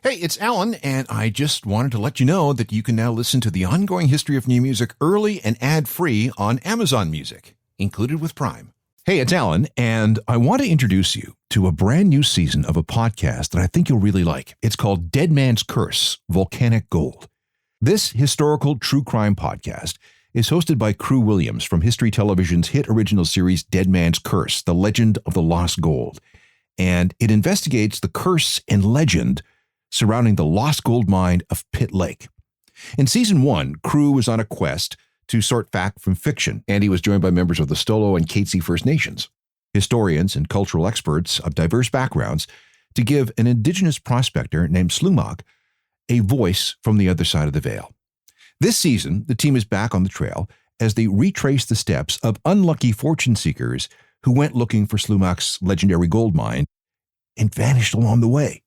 Hey, it's Alan, and I just wanted to let you know that you can now listen to the ongoing history of new music early and ad-free on Amazon Music, included with Prime. Hey, it's Alan, and I want to introduce you to a brand new season of a podcast that I think you'll really like. It's called Deadman's Curse, Volcanic Gold. This historical true crime podcast is hosted by Kru Williams from History Television's hit original series Deadman's Curse, The Legend of the Lost Gold. And it investigates the curse and legend surrounding the lost gold mine of Pitt Lake. In Season 1, Kru was on a quest to sort fact from fiction, and he was joined by members of the Stolo and Katzie First Nations, historians and cultural experts of diverse backgrounds, to give an indigenous prospector named Slumach a voice from the other side of the veil. This season, the team is back on the trail as they retrace the steps of unlucky fortune seekers who went looking for Slumach's legendary gold mine and vanished along the way.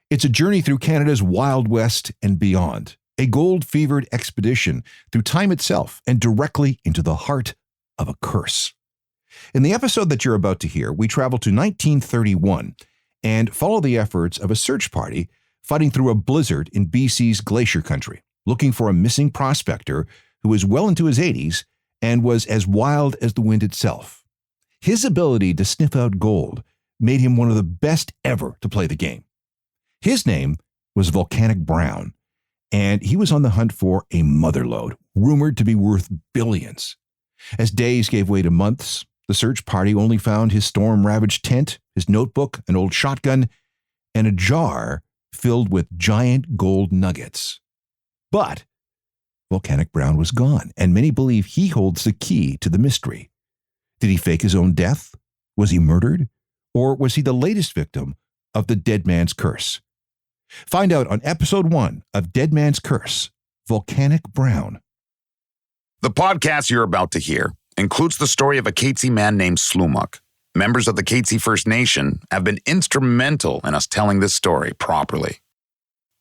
It's a journey through Canada's Wild West and beyond, a gold-fevered expedition through time itself and directly into the heart of a curse. In the episode that you're about to hear, we travel to 1931 and follow the efforts of a search party fighting through a blizzard in BC's glacier country, looking for a missing prospector who was well into his 80s and was as wild as the wind itself. His ability to sniff out gold made him one of the best ever to play the game. His name was Volcanic Brown, and he was on the hunt for a motherlode, rumored to be worth billions. As days gave way to months, the search party only found his storm-ravaged tent, his notebook, an old shotgun, and a jar filled with giant gold nuggets. But Volcanic Brown was gone, and many believe he holds the key to the mystery. Did he fake his own death? Was he murdered? Or was he the latest victim of the Deadman's Curse? Find out on Episode 1 of Deadman's Curse, Volcanic Brown. The podcast you're about to hear includes the story of a Katzie man named Slumach. Members of the Katzie First Nation have been instrumental in us telling this story properly.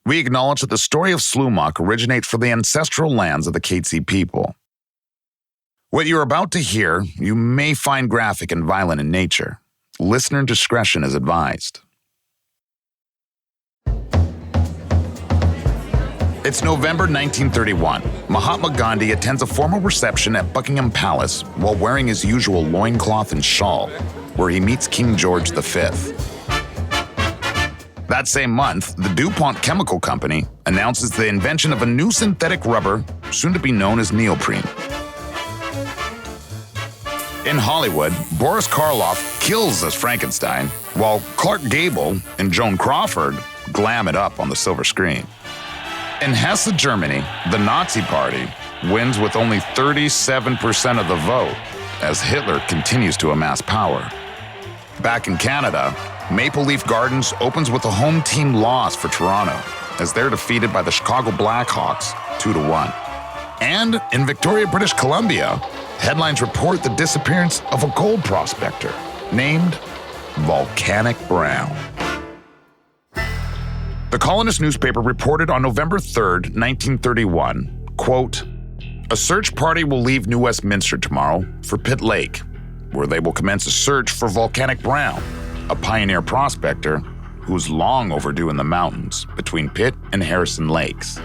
We acknowledge that the story of Slumach originates from the ancestral lands of the Katzie people. What you're about to hear, you may find graphic and violent in nature. Listener discretion is advised. It's November 1931. Mahatma Gandhi attends a formal reception at Buckingham Palace while wearing his usual loincloth and shawl, where he meets King George V. That same month, the DuPont Chemical Company announces the invention of a new synthetic rubber, soon to be known as neoprene. In Hollywood, Boris Karloff kills as Frankenstein, while Clark Gable and Joan Crawford glam it up on the silver screen. In Hesse, Germany, the Nazi Party wins with only 37% of the vote as Hitler continues to amass power. Back in Canada, Maple Leaf Gardens opens with a home team loss for Toronto as they're defeated by the Chicago Blackhawks 2-1. And in Victoria, British Columbia, headlines report the disappearance of a gold prospector named Volcanic Brown. The Colonist newspaper reported on November 3rd, 1931, quote, "A search party will leave New Westminster tomorrow for Pitt Lake, where they will commence a search for Volcanic Brown, a pioneer prospector who's long overdue in the mountains between Pitt and Harrison Lakes."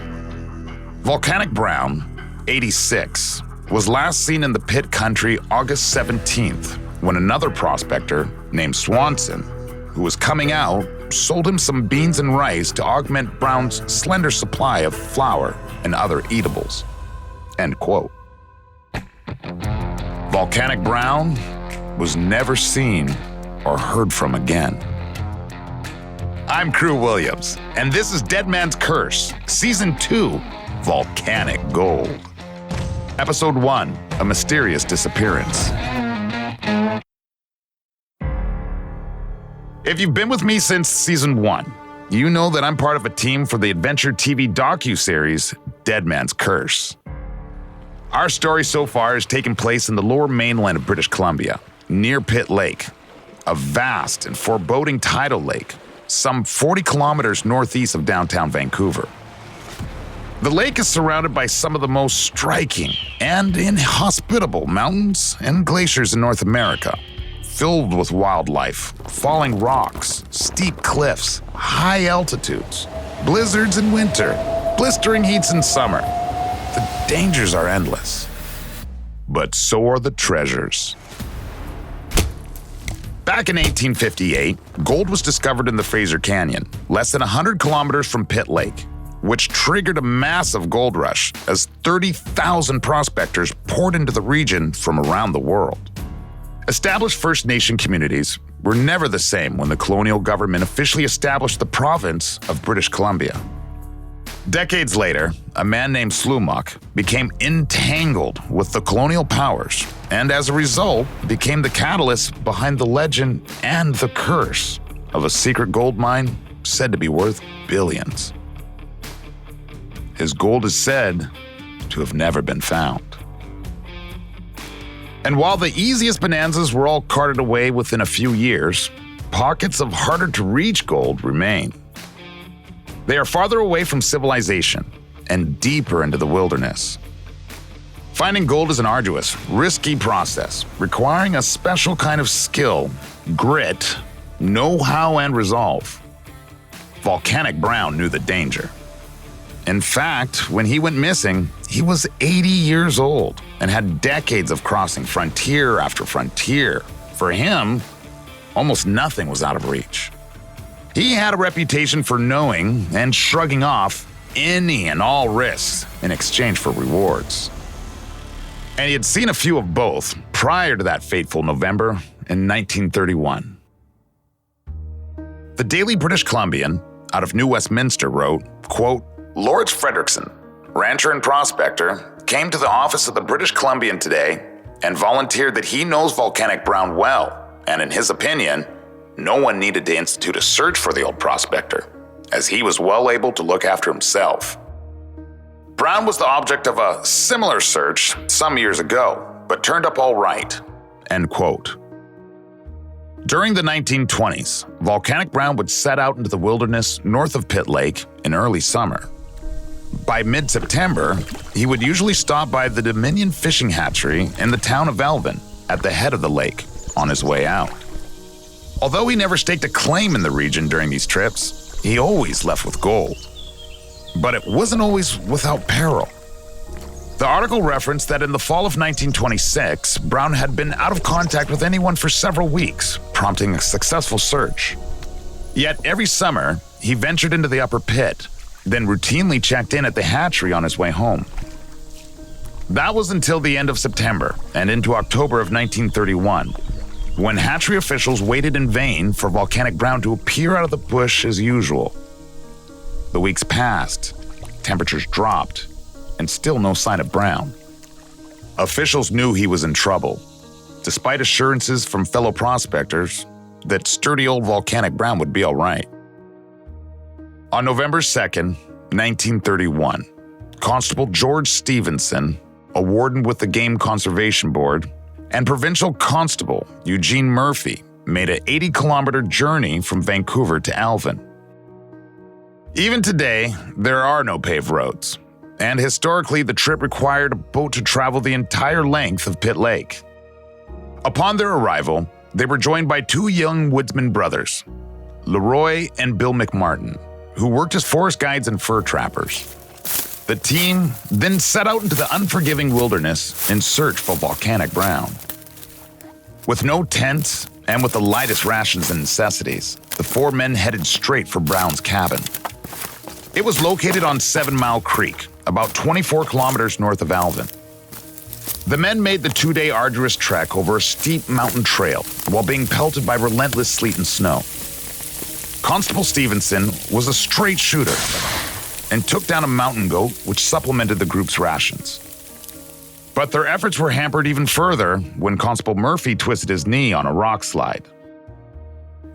Volcanic Brown, 86, was last seen in the Pitt country August 17th when another prospector named Swanson, who was coming out, sold him some beans and rice to augment Brown's slender supply of flour and other eatables. End quote. Volcanic Brown was never seen or heard from again. I'm Kru Williams, and this is Deadman's Curse, Season 2, Volcanic Gold. Episode 1, A Mysterious Disappearance. If you've been with me since Season 1, you know that I'm part of a team for the adventure TV docuseries Deadman's Curse. Our story so far has taken place in the lower mainland of British Columbia, near Pitt Lake, a vast and foreboding tidal lake, some 40 kilometers northeast of downtown Vancouver. The lake is surrounded by some of the most striking and inhospitable mountains and glaciers in North America, filled with wildlife, falling rocks, steep cliffs, high altitudes, blizzards in winter, blistering heats in summer. The dangers are endless. But so are the treasures. Back in 1858, gold was discovered in the Fraser Canyon, less than 100 kilometers from Pitt Lake, which triggered a massive gold rush as 30,000 prospectors poured into the region from around the world. Established First Nation communities were never the same when the colonial government officially established the province of British Columbia. Decades later, a man named Slumach became entangled with the colonial powers and as a result became the catalyst behind the legend and the curse of a secret gold mine said to be worth billions. His gold is said to have never been found. And while the easiest bonanzas were all carted away within a few years, pockets of harder-to-reach gold remain. They are farther away from civilization and deeper into the wilderness. Finding gold is an arduous, risky process, requiring a special kind of skill, grit, know-how, and resolve. Volcanic Brown knew the danger. In fact, when he went missing, he was 80 years old and had decades of crossing frontier after frontier. For him, almost nothing was out of reach. He had a reputation for knowing and shrugging off any and all risks in exchange for rewards. And he had seen a few of both prior to that fateful November in 1931. The Daily British Columbian, out of New Westminster, wrote, quote, Lawrence Frederickson, rancher and prospector, came to the office of the British Columbian today and volunteered that he knows Volcanic Brown well, and in his opinion, no one needed to institute a search for the old prospector, as he was well able to look after himself. Brown was the object of a similar search some years ago, but turned up all right, end quote. During the 1920s, Volcanic Brown would set out into the wilderness north of Pitt Lake in early summer. By mid-September, he would usually stop by the Dominion fishing hatchery in the town of Alvin at the head of the lake on his way out. Although he never staked a claim in the region during these trips, he always left with gold. But it wasn't always without peril. The article referenced that in the fall of 1926, Brown had been out of contact with anyone for several weeks, prompting a successful search. Yet every summer, he ventured into the upper pit, then routinely checked in at the hatchery on his way home. That was until the end of September and into October of 1931, when hatchery officials waited in vain for Volcanic Brown to appear out of the bush as usual. The weeks passed, temperatures dropped, and still no sign of Brown. Officials knew he was in trouble, despite assurances from fellow prospectors that sturdy old Volcanic Brown would be all right. On November 2nd, 1931, Constable George Stevenson, a warden with the Game Conservation Board, and Provincial Constable Eugene Murphy made an 80-kilometer journey from Vancouver to Alvin. Even today, there are no paved roads, and historically the trip required a boat to travel the entire length of Pitt Lake. Upon their arrival, they were joined by two young woodsman brothers, Leroy and Bill McMartin, who worked as forest guides and fur trappers. The team then set out into the unforgiving wilderness in search for Volcanic Brown. With no tents and with the lightest rations and necessities, the four men headed straight for Brown's cabin. It was located on 7 Mile Creek, about 24 kilometers north of Alvin. The men made the 2-day arduous trek over a steep mountain trail while being pelted by relentless sleet and snow. Constable Stevenson was a straight shooter and took down a mountain goat which supplemented the group's rations. But their efforts were hampered even further when Constable Murphy twisted his knee on a rock slide.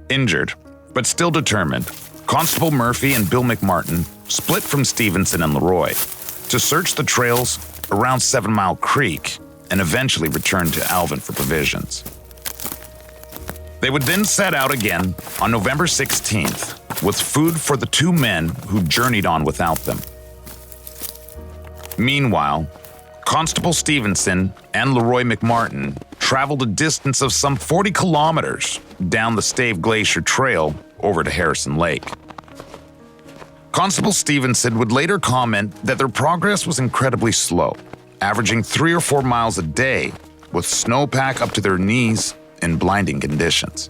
Injured, but still determined, Constable Murphy and Bill McMartin split from Stevenson and Leroy to search the trails around 7 Mile Creek and eventually return to Alvin for provisions. They would then set out again on November 16th with food for the two men who journeyed on without them. Meanwhile, Constable Stevenson and Leroy McMartin traveled a distance of some 40 kilometers down the Stave Glacier Trail over to Harrison Lake. Constable Stevenson would later comment that their progress was incredibly slow, averaging 3 or 4 miles a day, with snowpack up to their knees in blinding conditions.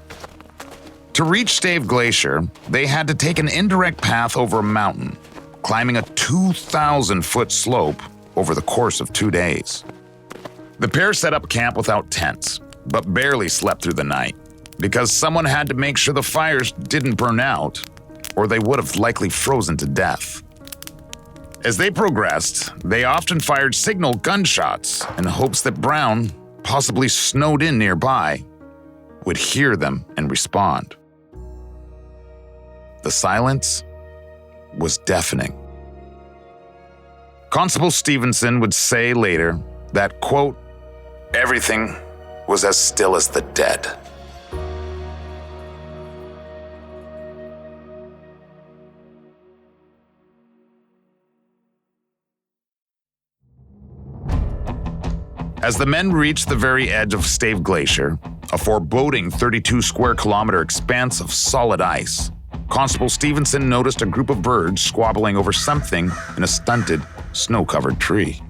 To reach Stave Glacier, they had to take an indirect path over a mountain, climbing a 2,000-foot slope over the course of 2 days. The pair set up camp without tents, but barely slept through the night, because someone had to make sure the fires didn't burn out, or they would have likely frozen to death. As they progressed, they often fired signal gunshots in hopes that Brown, possibly snowed in nearby, would hear them and respond. The silence was deafening. Constable Stevenson would say later that, quote, "Everything was as still as the dead." As the men reached the very edge of Stave Glacier, a foreboding 32-square-kilometer expanse of solid ice, Constable Stevenson noticed a group of birds squabbling over something in a stunted, snow-covered tree.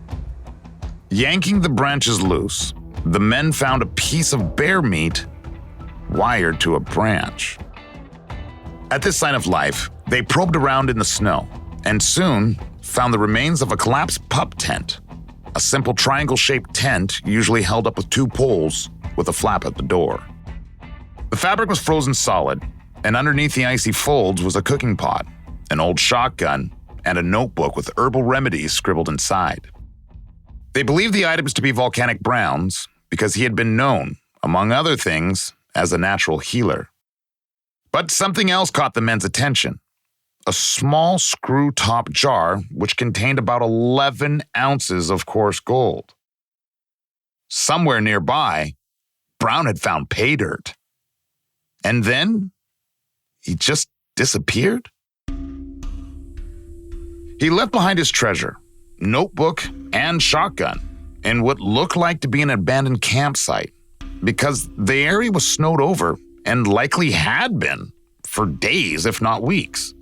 Yanking the branches loose, the men found a piece of bear meat wired to a branch. At this sign of life, they probed around in the snow and soon found the remains of a collapsed pup tent, a simple triangle-shaped tent usually held up with 2 poles with a flap at the door. The fabric was frozen solid, and underneath the icy folds was a cooking pot, an old shotgun, and a notebook with herbal remedies scribbled inside. They believed the items to be Volcanic Brown's because he had been known, among other things, as a natural healer. But something else caught the men's attention. A small screw-top jar which contained about 11 ounces of coarse gold. Somewhere nearby, Brown had found pay dirt. And then, he just disappeared? He left behind his treasure, notebook, and shotgun in what looked like to be an abandoned campsite because the area was snowed over and likely had been for days, if not weeks.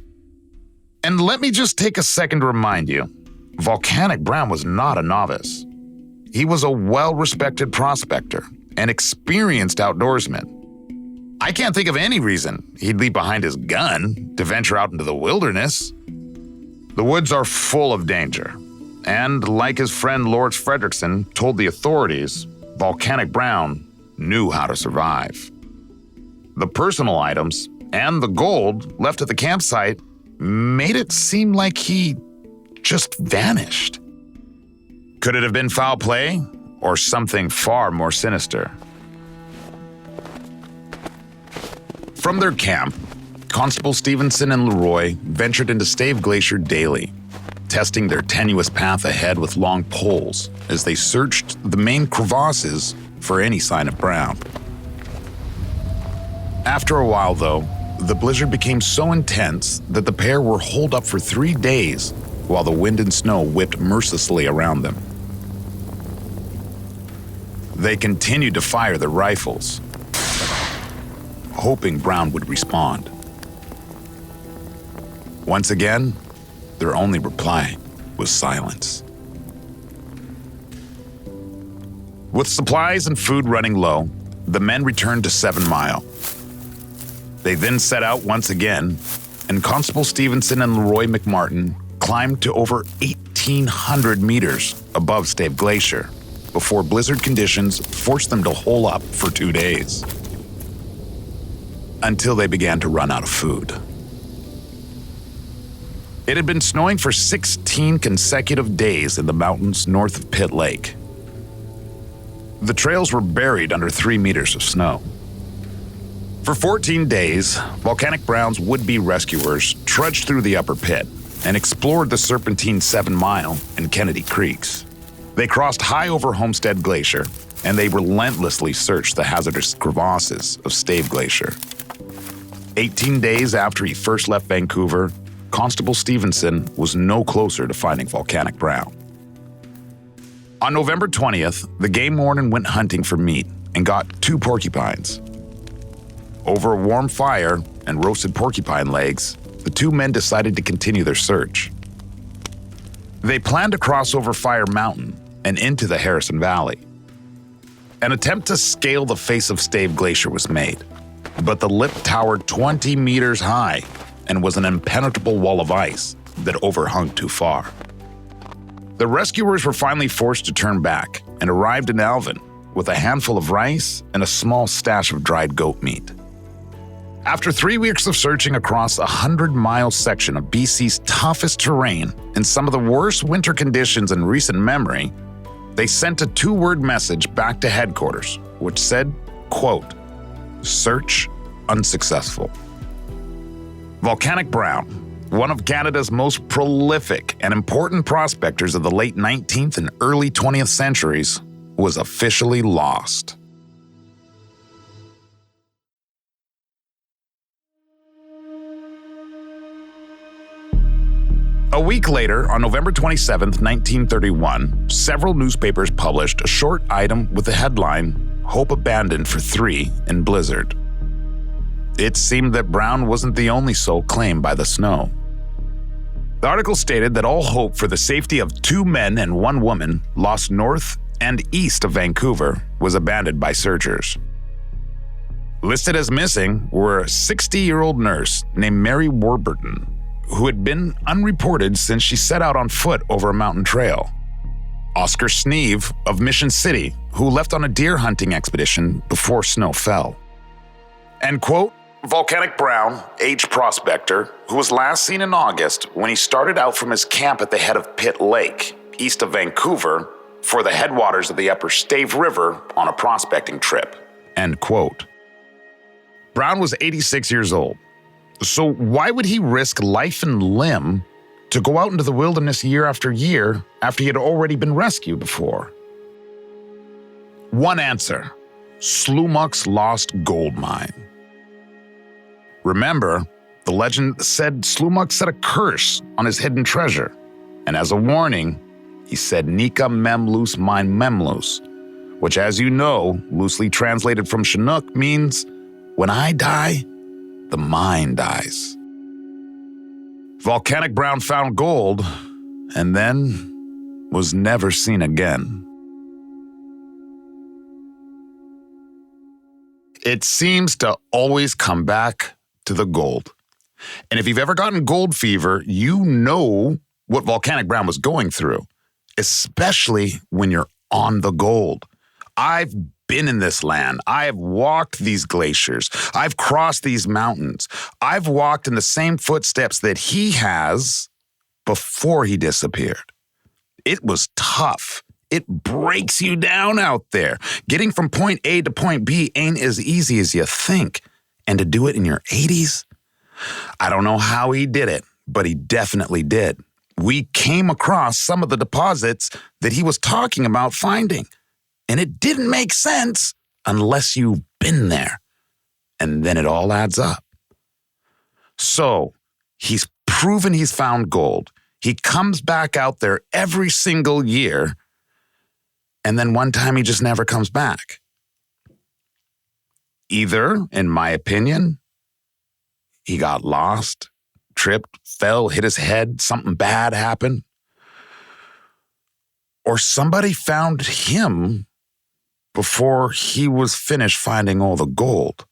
And let me just take a second to remind you, Volcanic Brown was not a novice. He was a well-respected prospector, an experienced outdoorsman. I can't think of any reason he'd leave behind his gun to venture out into the wilderness. The woods are full of danger, and like his friend Lord Fredrickson told the authorities, Volcanic Brown knew how to survive. The personal items and the gold left at the campsite made it seem like he just vanished. Could it have been foul play or something far more sinister? From their camp, Constable Stevenson and Leroy ventured into Stave Glacier daily, testing their tenuous path ahead with long poles as they searched the main crevasses for any sign of Brown. After a while, though, the blizzard became so intense that the pair were holed up for 3 days while the wind and snow whipped mercilessly around them. They continued to fire their rifles, hoping Brown would respond. Once again, their only reply was silence. With supplies and food running low, the men returned to 7 Mile. They then set out once again, and Constable Stevenson and Leroy McMartin climbed to over 1,800 meters above Stave Glacier before blizzard conditions forced them to hole up for 2 days. Until they began to run out of food. It had been snowing for 16 consecutive days in the mountains north of Pitt Lake. The trails were buried under 3 meters of snow. For 14 days, Volcanic Brown's would-be rescuers trudged through the upper pit and explored the serpentine 7 Mile and Kennedy Creeks. They crossed high over Homestead Glacier, and they relentlessly searched the hazardous crevasses of Stave Glacier. 18 days after he first left Vancouver, Constable Stevenson was no closer to finding Volcanic Brown. On November 20th, the game warden went hunting for meat and got 2 porcupines. Over a warm fire and roasted porcupine legs, the two men decided to continue their search. They planned to cross over Fire Mountain and into the Harrison Valley. An attempt to scale the face of Stave Glacier was made, but the lip towered 20 meters high and was an impenetrable wall of ice that overhung too far. The rescuers were finally forced to turn back and arrived in Alvin with a handful of rice and a small stash of dried goat meat. After 3 weeks of searching across a 100-mile section of BC's toughest terrain in some of the worst winter conditions in recent memory, they sent a 2-word message back to headquarters, which said, quote, "Search unsuccessful." Volcanic Brown, one of Canada's most prolific and important prospectors of the late 19th and early 20th centuries, was officially lost. A week later, on November 27, 1931, several newspapers published a short item with the headline, "Hope Abandoned for 3 in Blizzard." It seemed that Brown wasn't the only soul claimed by the snow. The article stated that all hope for the safety of 2 men and 1 woman lost north and east of Vancouver was abandoned by searchers. Listed as missing were a 60-year-old nurse named Mary Warburton, who had been unreported since she set out on foot over a mountain trail. Oscar Sneeve of Mission City, who left on a deer hunting expedition before snow fell. And quote, Volcanic Brown, age prospector, who was last seen in August when he started out from his camp at the head of Pitt Lake, east of Vancouver, for the headwaters of the upper Stave River on a prospecting trip. End quote. Brown was 86 years old. So why would he risk life and limb to go out into the wilderness year after he had already been rescued before? One answer: Slumach's lost gold mine. Remember, the legend said Slumach set a curse on his hidden treasure, and as a warning, he said Nika memlus mine memlus, which, as you know, loosely translated from Chinook, means when I die, the mine dies. Volcanic Brown found gold and then was never seen again. It seems to always come back to the gold. And if you've ever gotten gold fever, you know what Volcanic Brown was going through, especially when you're on the gold. I've been in this land. I've walked these glaciers. I've crossed these mountains. I've walked in the same footsteps that he has before he disappeared. It was tough. It breaks you down out there. Getting from point A to point B ain't as easy as you think. And to do it in your 80s? I don't know how he did it, but he definitely did. We came across some of the deposits that he was talking about finding. And it didn't make sense unless you've been there. And then it all adds up. So he's proven he's found gold. He comes back out there every single year. And then one time he just never comes back. Either, in my opinion, he got lost, tripped, fell, hit his head, something bad happened. Or somebody found him before he was finished finding all the gold.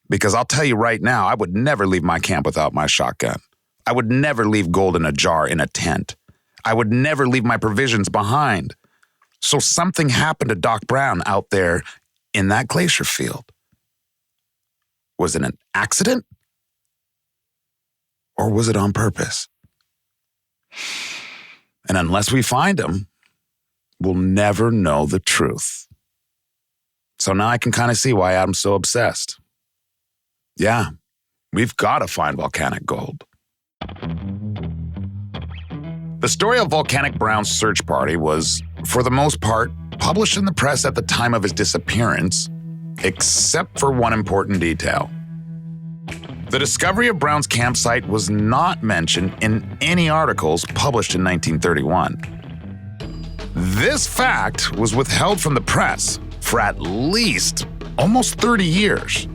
Because I'll tell you right now, I would never leave my camp without my shotgun. I would never leave gold in a jar in a tent. I would never leave my provisions behind. So something happened to Doc Brown out there in that glacier field. Was it an accident? Or was it on purpose? And unless we find him, we'll never know the truth. So now I can kind of see why Adam's so obsessed. Yeah, we've got to find volcanic gold. The story of Volcanic Brown's search party was, for the most part, published in the press at the time of his disappearance, except for one important detail. The discovery of Brown's campsite was not mentioned in any articles published in 1931. This fact was withheld from the press for at least almost 30 years.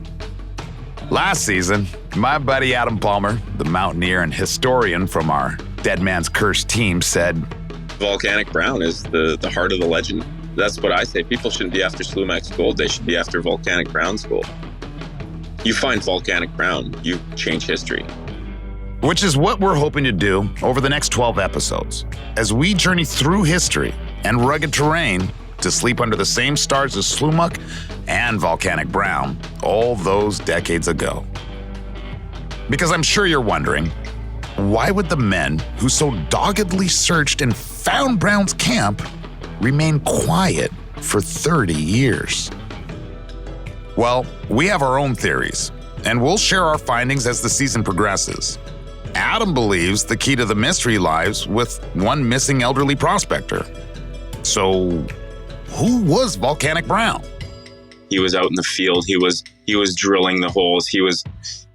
Last season, my buddy Adam Palmer, the mountaineer and historian from our Deadman's Curse team, said, Volcanic Brown is the heart of the legend. That's what I say. People shouldn't be after Slumach's gold. They should be after Volcanic Brown's gold. You find Volcanic Brown, you change history. Which is what we're hoping to do over the next 12 episodes, as we journey through history and rugged terrain to sleep under the same stars as Slumach and Volcanic Brown all those decades ago. Because I'm sure you're wondering, why would the men who so doggedly searched and found Brown's camp remain quiet for 30 years? Well, we have our own theories, and we'll share our findings as the season progresses. Adam believes the key to the mystery lies with one missing elderly prospector. So, who was Volcanic Brown? He was out in the field. He was drilling the holes. He was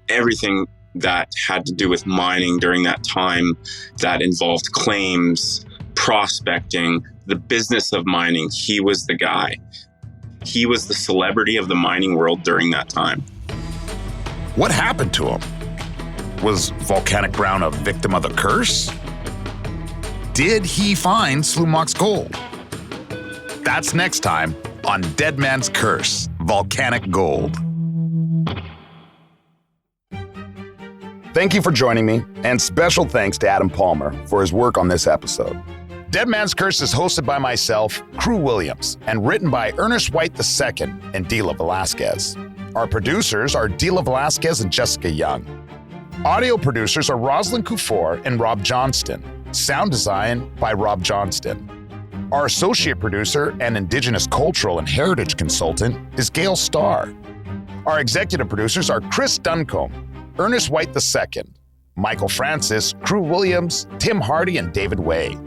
everything that had to do with mining during that time that involved claims, prospecting, the business of mining. He was the guy. He was the celebrity of the mining world during that time. What happened to him? Was Volcanic Brown a victim of the curse? Did he find Slumach's gold? That's next time on Deadman's Curse, Volcanic Gold. Thank you for joining me, and special thanks to Adam Palmer for his work on this episode. Deadman's Curse is hosted by myself, Kru Williams, and written by Ernest White II and Dila Velasquez. Our producers are Dila Velasquez and Jessica Young. Audio producers are Rosalind Kufor and Rob Johnston. Sound design by Rob Johnston. Our associate producer and Indigenous cultural and heritage consultant is Gail Starr. Our executive producers are Chris Duncombe, Ernest White II, Michael Francis, Kru Williams, Tim Hardy, and David Way.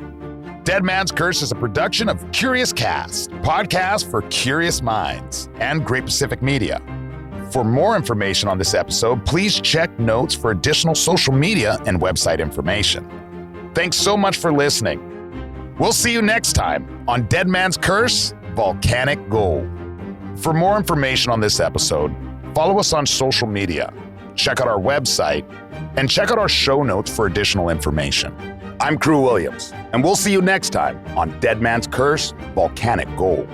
Deadman's Curse is a production of Curious Cast, podcast for curious minds, and Great Pacific Media. For more information on this episode, please check notes for additional social media and website information. Thanks so much for listening. We'll see you next time on Deadman's Curse, Volcanic Gold. For more information on this episode, follow us on social media, check out our website, and check out our show notes for additional information. I'm Kru Williams, and we'll see you next time on Deadman's Curse, Volcanic Gold.